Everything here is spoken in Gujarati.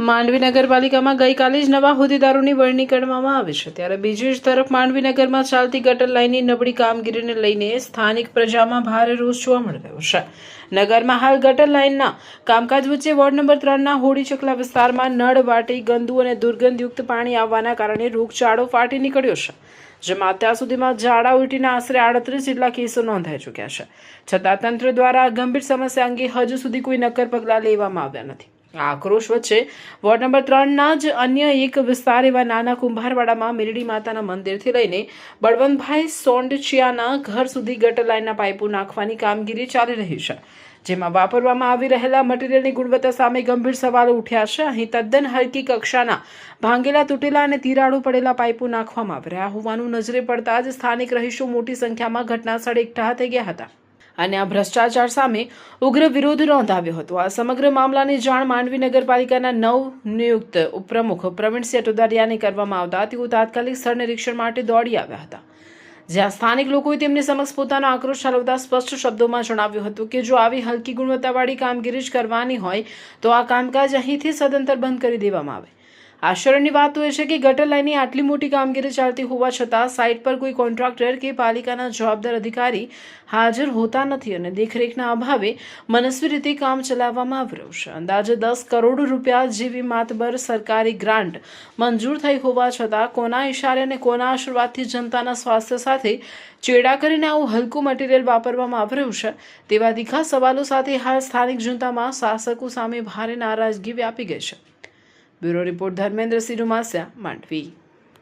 માંડવી નગરપાલિકામાં ગઈકાલે જ નવા હોદ્દેદારોની વરણી કરવામાં આવી છે, ત્યારે બીજી જ તરફ માંડવી નગરમાં ચાલતી ગટર લાઇનની નબળી કામગીરીને લઈને સ્થાનિક પ્રજામાં ભારે રોષ જોવા મળી રહ્યો છે. નગરમાં હાલ ગટર લાઇનના કામકાજ વચ્ચે વોર્ડ નંબર 3ના હોડી ચકલા વિસ્તારમાં નળ વાટી ગંદુ અને દુર્ગંધયુક્ત પાણી આવવાના કારણે રોગચાળો ફાટી નીકળ્યો છે, જેમાં અત્યાર સુધીમાં ઝાડા ઉલટીના આશરે 38 જેટલા કેસો નોંધાઈ ચૂક્યા છે. છતાં તંત્ર દ્વારા ગંભીર સમસ્યા અંગે હજુ સુધી કોઈ નક્કર પગલાં લેવામાં આવ્યા નથી. આ આક્રોશ વચ્ચે વોર્ડ નંબર 3ના જ અન્ય એક વિસ્તાર એવા નાના કુંભારવાડામાં મેરડી માતાના મંદિરથી લઈને બળવંતભાઈ સોંડચિયાના ઘર સુધી ગટર લાઇનના પાઇપો નાખવાની કામગીરી ચાલી રહી છે, જેમાં વાપરવામાં આવી રહેલા મટીરીયલની ગુણવત્તા સામે ગંભીર સવાલો ઉઠ્યા છે. અહીં તદ્દન હલકી કક્ષાના ભાંગેલા, તૂટેલા અને તિરાડો પડેલા પાઇપો નાખવામાં આવી રહ્યા હોવાનું નજરે પડતા જ સ્થાનિક રહીશો મોટી સંખ્યામાં ઘટનાસ્થળે એકઠા થઈ ગયા હતા અને આ ભ્રષ્ટાચાર સામે ઉગ્ર વિરોધ નોંધાવ્યો હતો. આ સમગ્ર મામલાની જાણ માંડવી નગરપાલિકાના નવનિયુક્ત ઉપપ્રમુખ પ્રવીણસિંહ ટોદારિયાને કરવામાં આવતા તેઓ તાત્કાલિક સ્થળ નિરીક્ષણ માટે દોડી આવ્યા હતા, જ્યાં સ્થાનિક લોકોએ તેમની સમક્ષ પોતાનો આક્રોશ ઠાલવતા સ્પષ્ટ શબ્દોમાં જણાવ્યું હતું કે જો આવી હલકી ગુણવત્તાવાળી કામગીરી જ કરવાની હોય તો આ કામકાજ અહીંથી સદંતર બંધ કરી દેવામાં આવે. આશ્ચર્યની વાત તો એ છે કે ગટર લાઇનની આટલી મોટી કામગીરી ચાલતી હોવા છતાં સાઇટ પર કોઈ કોન્ટ્રાક્ટર કે પાલિકાના જવાબદાર અધિકારી હાજર હોતા નથી અને દેખરેખના અભાવે મનસ્વી રીતે કામ ચલાવવામાં આવી રહ્યું છે. અંદાજે 10 કરોડ રૂપિયા જેવી માતબર સરકારી ગ્રાન્ટ મંજૂર થઈ હોવા છતાં કોના ઇશારે અને કોના આશીર્વાદથી જનતાના સ્વાસ્થ્ય સાથે ચેડા કરીને આવું હલકું મટીરિયલ વાપરવામાં આવી રહ્યું છે તેવા તીખા સવાલો સાથે હાલ સ્થાનિક જનતામાં શાસકો સામે ભારે નારાજગી વ્યાપી ગઈ છે. Bureau report Dharmendrasinh Rumasiya, Mandvi.